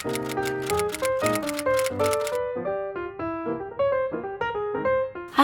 Hi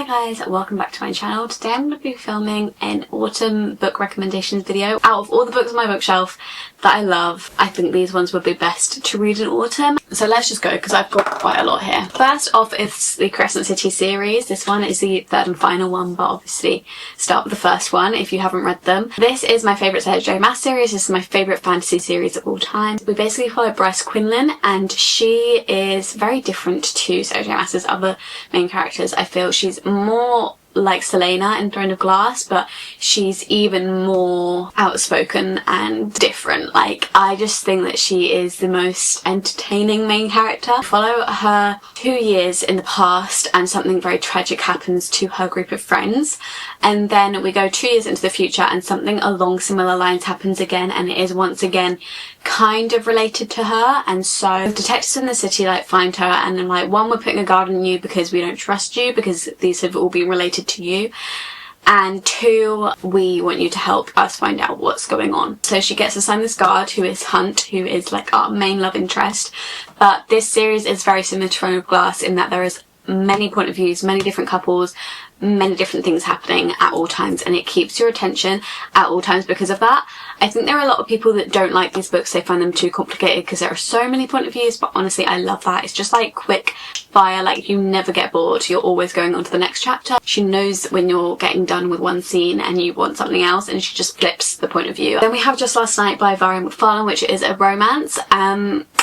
guys, welcome back to my channel. Today I'm going to be filming an autumn book recommendations video. Out of all the books on my bookshelf that I love, I think these ones would be best to read in autumn. So let's just go because I've got quite a lot here. First off is the Crescent City series. This one is the third and final one, but obviously start with the first one if you haven't read them. This is my favourite Sarah J Maas series. This is my favourite fantasy series of all time. We basically follow Bryce Quinlan, and she is very different to Sarah J Maas's other main characters. I feel she's more like Selena in Throne of Glass, but she's even more outspoken and different. Like, I just think that she is the most entertaining main character. We follow her 2 years in the past and something very tragic happens to her group of friends, and then we go 2 years into the future and something along similar lines happens again, and it is once again kind of related to her. And so detectives in the city find her, and then one, we're putting a guard on you because we don't trust you because these have all been related to you, and two, we want you to help us find out what's going on. So she gets assigned this guard who is Hunt, who is our main love interest. But this series is very similar to Throne of Glass in that there is many point of views, many different couples, many different things happening at all times, and it keeps your attention at all times because of that. I think there are a lot of people that don't like these books. They find them too complicated because there are so many point of views, but honestly I love that. It's just quick fire, you never get bored, you're always going on to the next chapter. She knows when you're getting done with one scene and you want something else, and she just flips the point of view. Then we have Just Last Night by Varian McFarlane, which is a romance.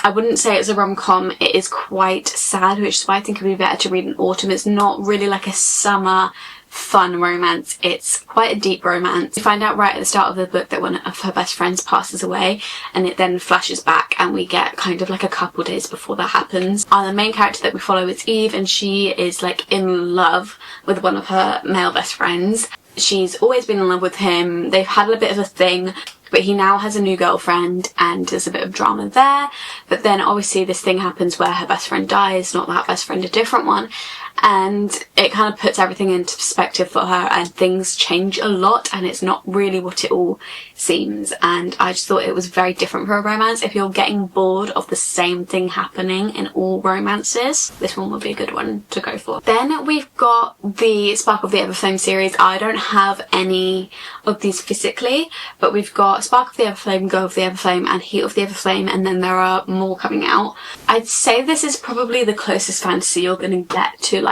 I wouldn't say it's a rom-com, it is quite sad, which is why I think it would be better to read in autumn. It's not really like a summer fun romance, it's quite a deep romance. We find out right at the start of the book that one of her best friends passes away, and it then flashes back and we get kind of a couple days before that happens. The main character that we follow is Eve, and she is in love with one of her male best friends. She's always been in love with him, they've had a bit of a thing, but he now has a new girlfriend and there's a bit of drama there. But then obviously this thing happens where her best friend dies, not that best friend, a different one, and it kind of puts everything into perspective for her, and things change a lot and it's not really what it all seems. And I just thought it was very different for a romance. If you're getting bored of the same thing happening in all romances, this one would be a good one to go for. Then we've got the Spark of the Everflame series. I don't have any of these physically, but we've got Spark of the Everflame, Go of the Everflame and Heat of the Everflame, and then there are more coming out. I'd say this is probably the closest fantasy you're going to get to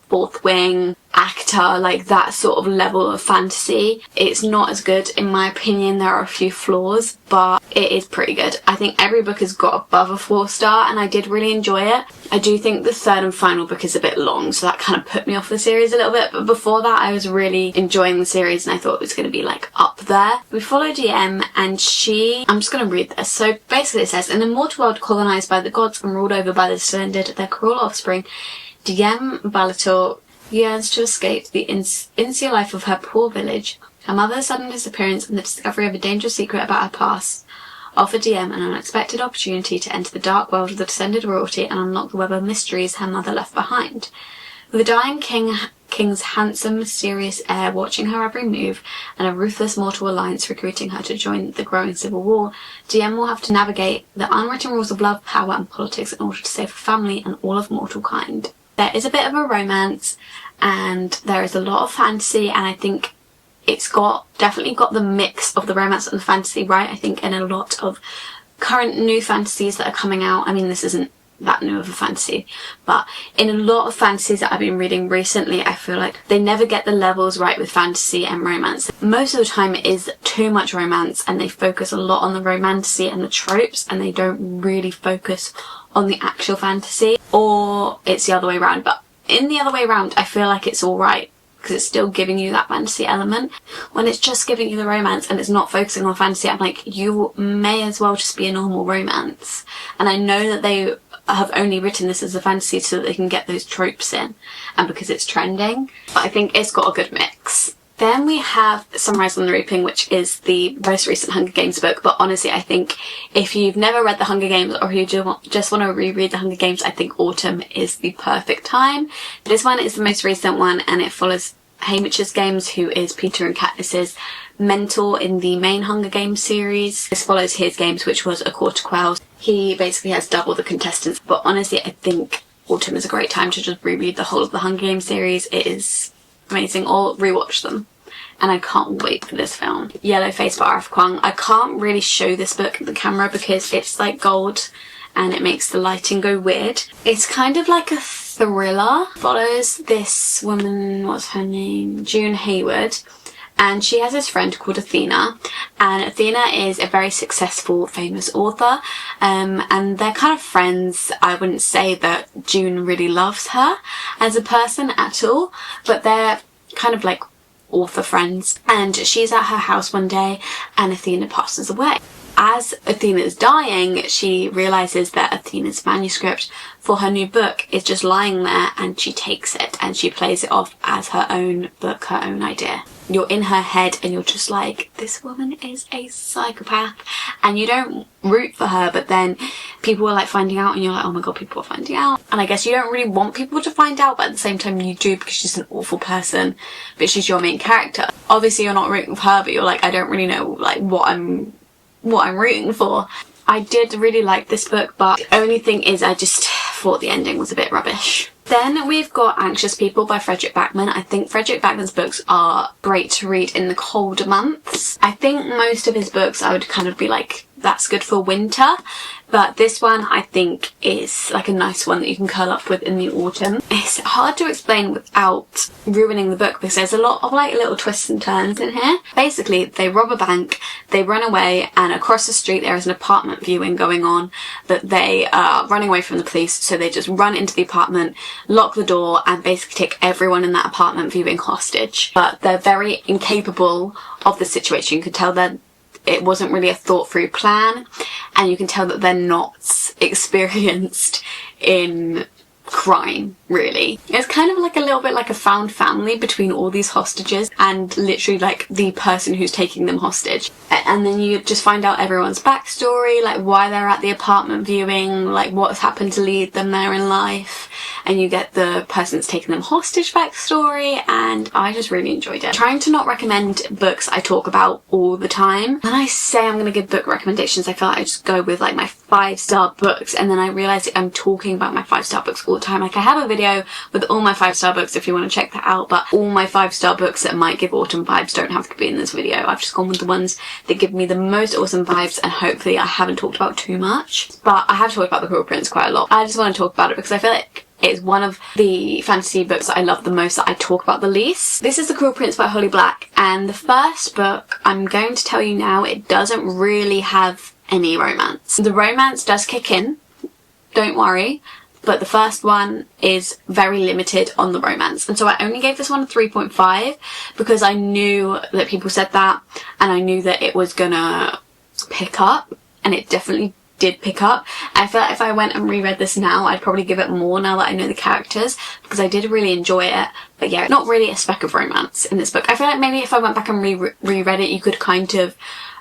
Fourth Wing, ACTA, that sort of level of fantasy. It's not as good in my opinion. There are a few flaws, but it is pretty good. I think every book has got above a 4-star and I did really enjoy it. I do think the third and final book is a bit long, so that kind of put me off the series a little bit, but before that I was really enjoying the series and I thought it was going to be up there. We follow DM, and I'm just going to read this. So basically it says, in an immortal world colonised by the gods and ruled over by the descended, their cruel offspring, DM Balator yearns to escape the insular life of her poor village. Her mother's sudden disappearance and the discovery of a dangerous secret about her past offer DM an unexpected opportunity to enter the dark world of the descended royalty and unlock the web of mysteries her mother left behind. With the dying king's handsome, mysterious heir watching her every move, and a ruthless mortal alliance recruiting her to join the growing civil war, DM will have to navigate the unwritten rules of love, power and politics in order to save her family and all of mortal kind. There is a bit of a romance and there is a lot of fantasy, and I think it's definitely got the mix of the romance and the fantasy right. I think in a lot of current new fantasies that are coming out, I mean this isn't that new of a fantasy, but in a lot of fantasies that I've been reading recently, I feel like they never get the levels right with fantasy and romance. Most of the time it is too much romance and they focus a lot on the romantasy and the tropes, and they don't really focus on the actual fantasy, or it's the other way around. But in the other way around I feel like it's alright because it's still giving you that fantasy element. When it's just giving you the romance and it's not focusing on fantasy, I'm like, you may as well just be a normal romance. And I know that they have only written this as a fantasy so that they can get those tropes in and because it's trending, but I think it's got a good mix. Then we have Sunrise on the Reaping, which is the most recent Hunger Games book, but honestly I think if you've never read the Hunger Games or you just want to reread the Hunger Games, I think autumn is the perfect time. This one is the most recent one and it follows Haymitch's Games, who is Peter and Katniss's mentor in the main Hunger Games series. This follows his games, which was A Court to Quell. He basically has double the contestants, but honestly I think autumn is a great time to just reread the whole of the Hunger Games series. It is amazing. Or rewatch them. And I can't wait for this film. Yellow Face by Arthur Kwong. I can't really show this book at the camera because it's like gold and it makes the lighting go weird. It's kind of like a thriller. Follows this woman, what's her name? June Hayward. And she has this friend called Athena, and Athena is a very successful, famous author, and they're kind of friends. I wouldn't say that June really loves her as a person at all, but they're kind of like author friends. And she's at her house one day and Athena passes away. As Athena is dying, she realises that Athena's manuscript for her new book is just lying there, and she takes it and she plays it off as her own book, her own idea. You're in her head and you're just like, this woman is a psychopath, and you don't root for her, but then people are like finding out and you're like, oh my god, people are finding out. And I guess you don't really want people to find out, but at the same time you do, because she's an awful person, but she's your main character. Obviously you're not rooting for her, but you're like, I don't really know like what I'm rooting for. I did really like this book, but the only thing is I just thought the ending was a bit rubbish. Then we've got Anxious People by Fredrik Backman. I think Fredrik Backman's books are great to read in the colder months. I think most of his books I would kind of be like, that's good for winter, but this one I think is like a nice one that you can curl up with in the autumn. It's hard to explain without ruining the book because there's a lot of like little twists and turns in here. Basically they rob a bank, they run away, and across the street there is an apartment viewing going on that they are running away from the police, so they just run into the apartment, lock the door, and basically take everyone in that apartment viewing hostage. But they're very incapable of the situation. You can tell that it wasn't really a thought through plan, and you can tell that they're not experienced in crime, really. It's kind of like a little bit like a found family between all these hostages and literally like the person who's taking them hostage. And then you just find out everyone's backstory, like why they're at the apartment viewing, like what's happened to lead them there in life, and you get the person that's taking them hostage backstory, and I just really enjoyed it. Trying to not recommend books I talk about all the time. When I say I'm going to give book recommendations, I feel like I just go with like my 5-star books, and then I realise I'm talking about my 5-star books all the time. Like I have a video with all my 5-star books if you want to check that out, but all my 5-star books that might give autumn vibes don't have to be in this video. I've just gone with the ones that give me the most awesome vibes, and hopefully I haven't talked about too much. But I have talked about The Cruel Prince quite a lot. I just want to talk about it because I feel like it's one of the fantasy books that I love the most, that I talk about the least. This is The Cruel Prince by Holly Black, and the first book, I'm going to tell you now, it doesn't really have any romance. The romance does kick in, don't worry, but the first one is very limited on the romance. And so I only gave this one a 3.5 because I knew that people said that, and I knew that it was gonna pick up, and it definitely did pick up. I feel like if I went and reread this now, I'd probably give it more now that I know the characters, because I did really enjoy it. But yeah, not really a speck of romance in this book. I feel like maybe if I went back and reread it, you could kind of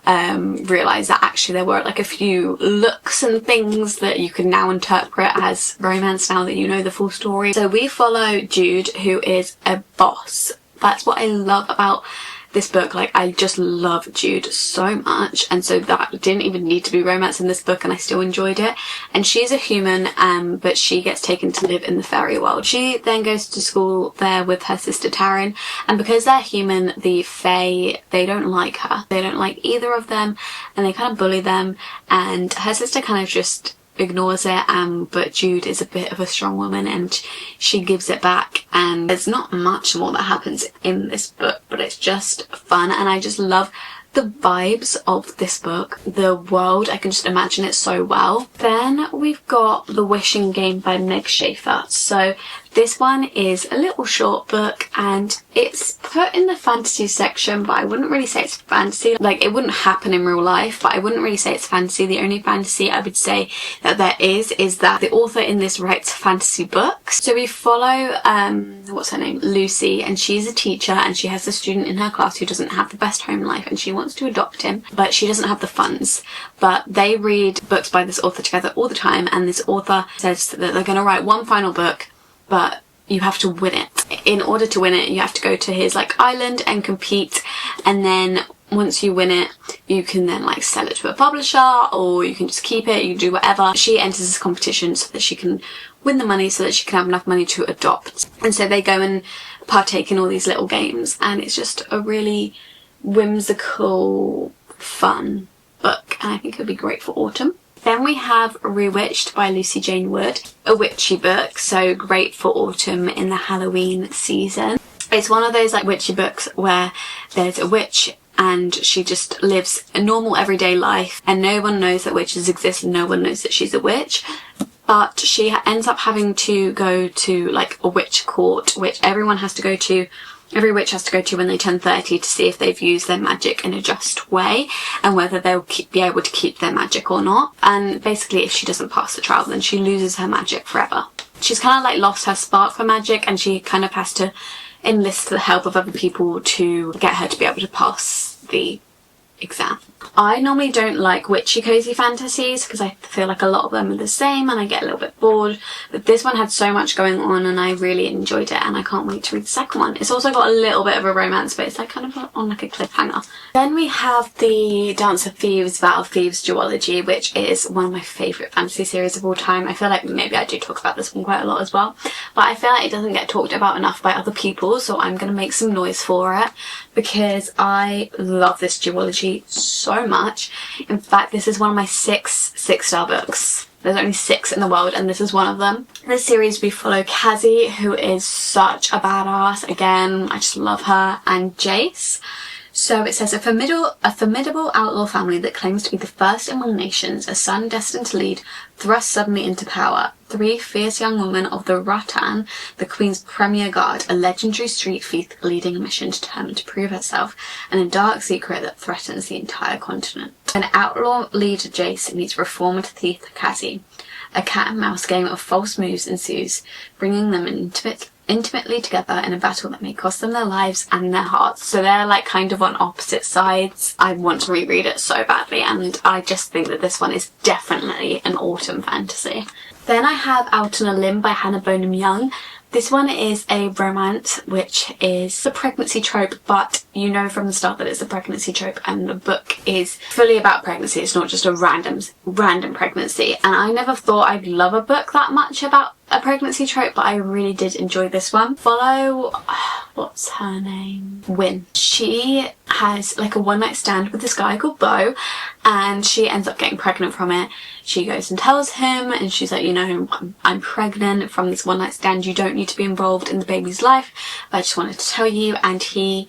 realise that actually there were like a few looks and things that you can now interpret as romance now that you know the full story. So we follow Jude, who is a boss. That's what I love about this book. Like I just love Jude so much, and so that didn't even need to be romance in this book, and I still enjoyed it. And she's a human, but she gets taken to live in the fairy world. She then goes to school there with her sister Taryn, and because they're human, the fae, they don't like her. They don't like either of them, and they kind of bully them, and her sister kind of just ignores it, but Jude is a bit of a strong woman and she gives it back. And there's not much more that happens in this book, but it's just fun, and I just love the vibes of this book, the world. I can just imagine it so well. Then we've got The Wishing Game by Meg Schaefer. So this one is a little short book, and it's put in the fantasy section, but I wouldn't really say it's fantasy. Like, it wouldn't happen in real life, but I wouldn't really say it's fantasy. The only fantasy I would say that there is that the author in this writes fantasy books. So we follow, what's her name? Lucy, and she's a teacher, and she has a student in her class who doesn't have the best home life, and she wants to adopt him, but she doesn't have the funds. But they read books by this author together all the time, and this author says that they're going to write one final book, but you have to win it. In order to win it, you have to go to his like island and compete, and then once you win it, you can then like sell it to a publisher, or you can just keep it, you can do whatever. She enters this competition so that she can win the money, so that she can have enough money to adopt. And so they go and partake in all these little games, and it's just a really whimsical, fun book, and I think it would be great for autumn. Then we have Rewitched by Lucy Jane Wood, a witchy book, so great for autumn in the Halloween season. It's one of those like witchy books where there's a witch and she just lives a normal everyday life, and no one knows that witches exist and no one knows that she's a witch. But she ends up having to go to like a witch court, which everyone has to go to. Every witch has to go to when they turn 30 to see if they've used their magic in a just way and whether they'll be able to keep their magic or not. And basically if she doesn't pass the trial, then she loses her magic forever. She's kind of like lost her spark for magic, and she kind of has to enlist the help of other people to get her to be able to pass the exam. I normally don't like witchy cozy fantasies because I feel like a lot of them are the same and I get a little bit bored, but this one had so much going on and I really enjoyed it, and I can't wait to read the second one. It's also got a little bit of a romance, but it's like kind of on like a cliffhanger. Then we have the Dance of Thieves, Vow of Thieves duology, which is one of my favourite fantasy series of all time. I feel like maybe I do talk about this one quite a lot as well, but I feel like it doesn't get talked about enough by other people, so I'm going to make some noise for it because I love this duology so much. In fact, this is one of my six-star books. There's only 6 in the world and this is one of them. This series we follow Cassie, who is such a badass. Again, I just love her, and Jace. So it says, a formidable outlaw family that claims to be the first in all nations, a son destined to lead, thrust suddenly into power. 3 fierce young women of the Rattan, the Queen's premier guard, a legendary street thief leading a mission determined to prove herself, and a dark secret that threatens the entire continent. An outlaw leader Jace meets reformed thief Cassie. A cat and mouse game of false moves ensues, bringing them intimately together in a battle that may cost them their lives and their hearts. So they're like kind of on opposite sides. I want to reread it so badly, and I just think that this one is definitely an autumn fantasy. Then I have Out on a Limb by Hannah Bonham Young. This one is a romance, which is a pregnancy trope, but you know from the start that it's a pregnancy trope, and the book is fully about pregnancy. It's not just a random pregnancy. And I never thought I'd love a book that much about a pregnancy trope, but I really did enjoy this one. Follow, what's her name? Wynne. She has like a one-night stand with this guy called Beau, and she ends up getting pregnant from it. She goes and tells him, and she's like, you know, I'm pregnant from this one-night stand. You don't need to be involved in the baby's life, but I just wanted to tell you. And he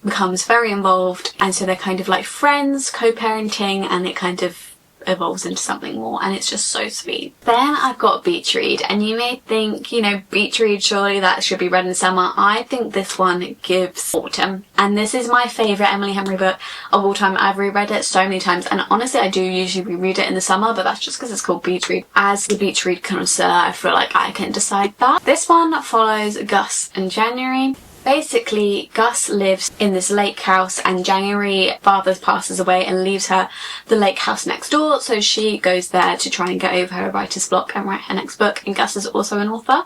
becomes very involved, and so they're kind of like friends, co-parenting, and it kind of evolves into something more, and it's just so sweet. Then I've got Beach Read, and you may think, you know, Beach Read, surely that should be read in summer. I think this one gives autumn, and this is my favourite Emily Henry book of all time. I've reread it so many times, and honestly I do usually reread it in the summer, but that's just because it's called Beach Read. As the Beach Read connoisseur, I feel like I can decide that. This one follows Gus and January. Basically, Gus lives in this lake house, and January father passes away and leaves her the lake house next door, so she goes there to try and get over her writer's block and write her next book. And Gus is also an author,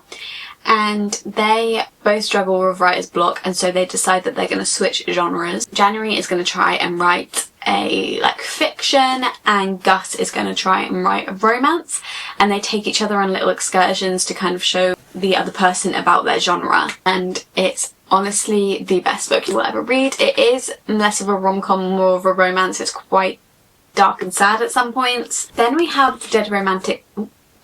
and they both struggle with writer's block, and so they decide that they're going to switch genres. January is going to try and write a like fiction, and Gus is going to try and write a romance, and they take each other on little excursions to kind of show the other person about their genre, and it's honestly the best book you will ever read. It is less of a rom-com, more of a romance. It's quite dark and sad at some points. Then we have The Dead Romantic.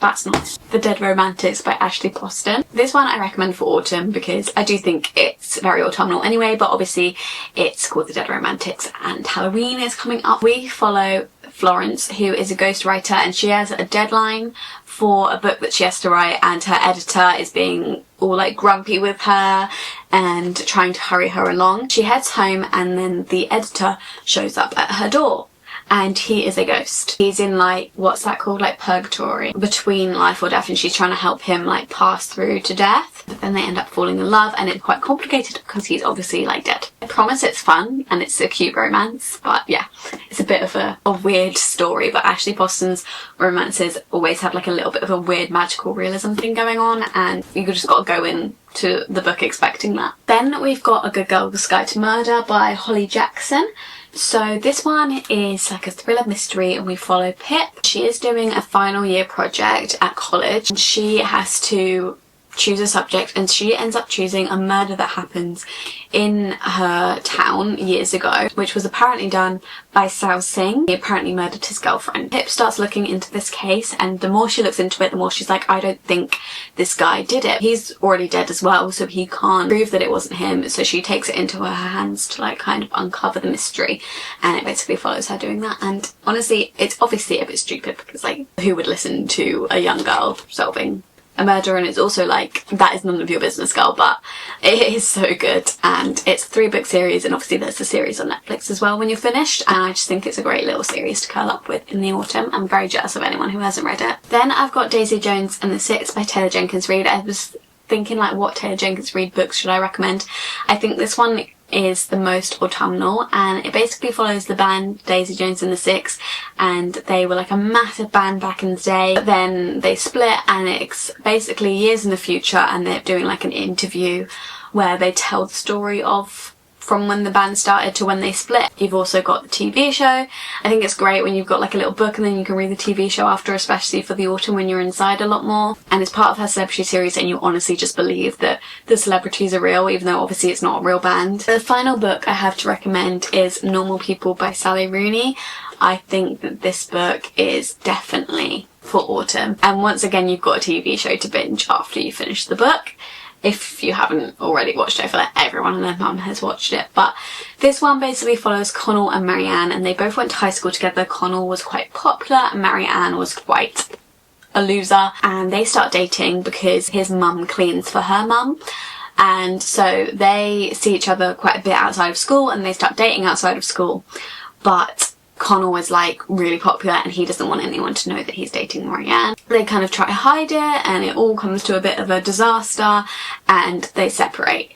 That's not The Dead Romantics by Ashley Poston. This one I recommend for autumn because I do think it's very autumnal anyway, but obviously it's called The Dead Romantics and Halloween is coming up. We follow Florence, who is a ghostwriter, and she has a deadline for a book that she has to write, and her editor is being all like grumpy with her and trying to hurry her along. She heads home, and then the editor shows up at her door, and he is a ghost. He's in like, what's that called, like purgatory, between life or death, and she's trying to help him like pass through to death. But then they end up falling in love, and it's quite complicated because he's obviously like dead. I promise it's fun and it's a cute romance, but yeah, it's a bit of a weird story. But Ashley Poston's romances always have like a little bit of a weird magical realism thing going on, and you just got to go in to the book expecting that. Then we've got A Good Girl's Guide to Murder by Holly Jackson. So this one is like a thriller mystery and we follow Pip. She is doing a final year project at college. She has to choose a subject and she ends up choosing a murder that happens in her town years ago, which was apparently done by Sao Singh. He apparently murdered his girlfriend. Pip starts looking into this case, and the more she looks into it, the more she's like, I don't think this guy did it. He's already dead as well, so he can't prove that it wasn't him. So she takes it into her hands to like kind of uncover the mystery, and it basically follows her doing that. And honestly, it's obviously a bit stupid because like, who would listen to a young girl solving a murder? And it's also like, that is none of your business, girl, but it is so good. And it's a 3-book series, and obviously there's a series on Netflix as well when you're finished, and I just think it's a great little series to curl up with in the autumn. I'm very jealous of anyone who hasn't read it. Then I've got Daisy Jones and the Six by Taylor Jenkins Reid. I was thinking like, what Taylor Jenkins Reid books should I recommend? I think this one is the most autumnal, and it basically follows the band Daisy Jones and the Six, and they were like a massive band back in the day, but then they split, and it's basically years in the future, and they're doing like an interview where they tell the story of from when the band started to when they split. You've also got the TV show. I think it's great when you've got like a little book and then you can read the TV show after, especially for the autumn when you're inside a lot more. And it's part of her celebrity series, and you honestly just believe that the celebrities are real, even though obviously it's not a real band. The final book I have to recommend is Normal People by Sally Rooney. I think that this book is definitely for autumn. And once again, you've got a TV show to binge after you finish the book. If you haven't already watched it, I feel like everyone and their mum has watched it. But this one basically follows Connell and Marianne, and they both went to high school together. Connell was quite popular and Marianne was quite a loser, and they start dating because his mum cleans for her mum. And so they see each other quite a bit outside of school, and they start dating outside of school. But Connell is like really popular and he doesn't want anyone to know that he's dating Marianne. They kind of try to hide it, and it all comes to a bit of a disaster, and they separate.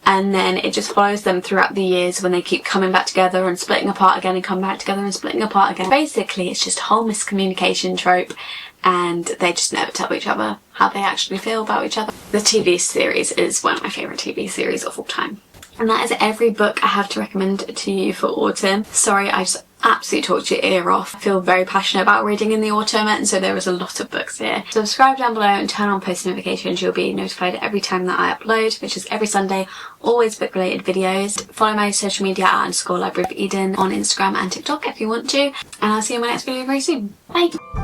And then it just follows them throughout the years when they keep coming back together and splitting apart again and come back together and splitting apart again. Basically, it's just a whole miscommunication trope, and they just never tell each other how they actually feel about each other. The TV series is one of my favourite TV series of all time. And that is every book I have to recommend to you for autumn. Sorry, I just absolutely talked your ear off. I feel very passionate about reading in the autumn, and so there is a lot of books here. Subscribe down below and turn on post notifications. You'll be notified every time that I upload, which is every Sunday, always book related videos. Follow my social media at _libraryofeden on Instagram and TikTok if you want to, and I'll see you in my next video very soon. Bye!